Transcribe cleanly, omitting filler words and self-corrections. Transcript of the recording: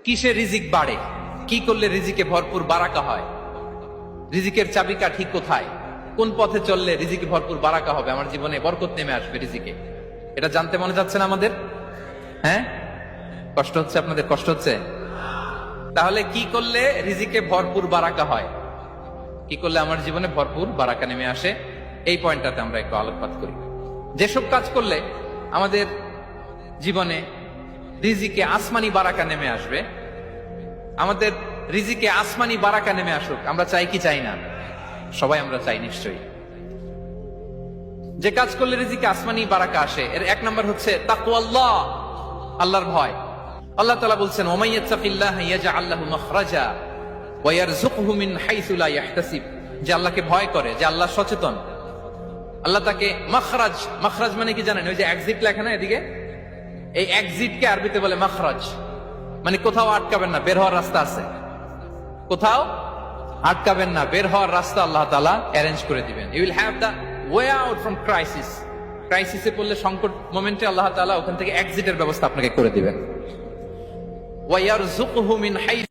কিসে রিজিক বাড়ে, কি করলে রিজিকে ভরপুর বারাকা হয়, রিজিকের চাবিকাঠি কোথায়, কোন পথে চললে রিজিকে ভরপুর বারাকা হবে, আমার জীবনে বরকত নেমে আসবে রিজিকে, এটা জানতে মনে যাচ্ছে না আমাদের? হ্যাঁ, কষ্ট হচ্ছে আপনাদের? কষ্ট হচ্ছে? তাহলে কি করলে রিজিকে ভরপুর বারাকা হয়, কি করলে আমার জীবনে ভরপুর বারাকা নেমে আসে, এই পয়েন্টটাতে আমরা একটু আলোকপাত করি। যেসব কাজ করলে আমাদের জীবনে রিজিকে আসমানি বারাকা নেমে আসবে, আমাদের রিজিকে আসমানি বারাকা নেমে আসুক, আমরা চাই কি চাই না? সবাই আমরা চাই নিশ্চয়ই। যে কাজ করলে রিজিকে আসমানি বারাকা আসে, এর এক নম্বর হচ্ছে তাকওয়াল্লাহ, আল্লাহর ভয়। আল্লাহ তাআলা বলছেন, ওমাইয়াত্তাকিল্লাহা ইয়াজআল লাহু মাখরাজা ওয়া ইয়ারযুকহু মিন হাইসু লা ইয়াহতাসিব। যে আল্লাহকে ভয় করে, যে আল্লাহ সচেতন, আল্লাহ তাকে মাখরাজ, মাখরাজ মানে কি জানেন? ওই যে এক্সিট লেখা না এদিকে, এই এক্সিটকে আরবিতে বলে মাখরাজ, মানে কোথাও আটকাবেন না, বের হওয়ার রাস্তা আছে, কোথাও আটকাবেন না, বের হওয়ার রাস্তা আল্লাহ তাআলা অ্যারেঞ্জ করে দিবেন। You will have the way out from crisis. ক্রাইসিসে পড়লে, সংকট মোমেন্টে আল্লাহ তাআলা ওখান থেকে এক্সিটের ব্যবস্থা আপনাকে করে দিবেন। ওয়া ইয়ারযুকহু মিন হাইসু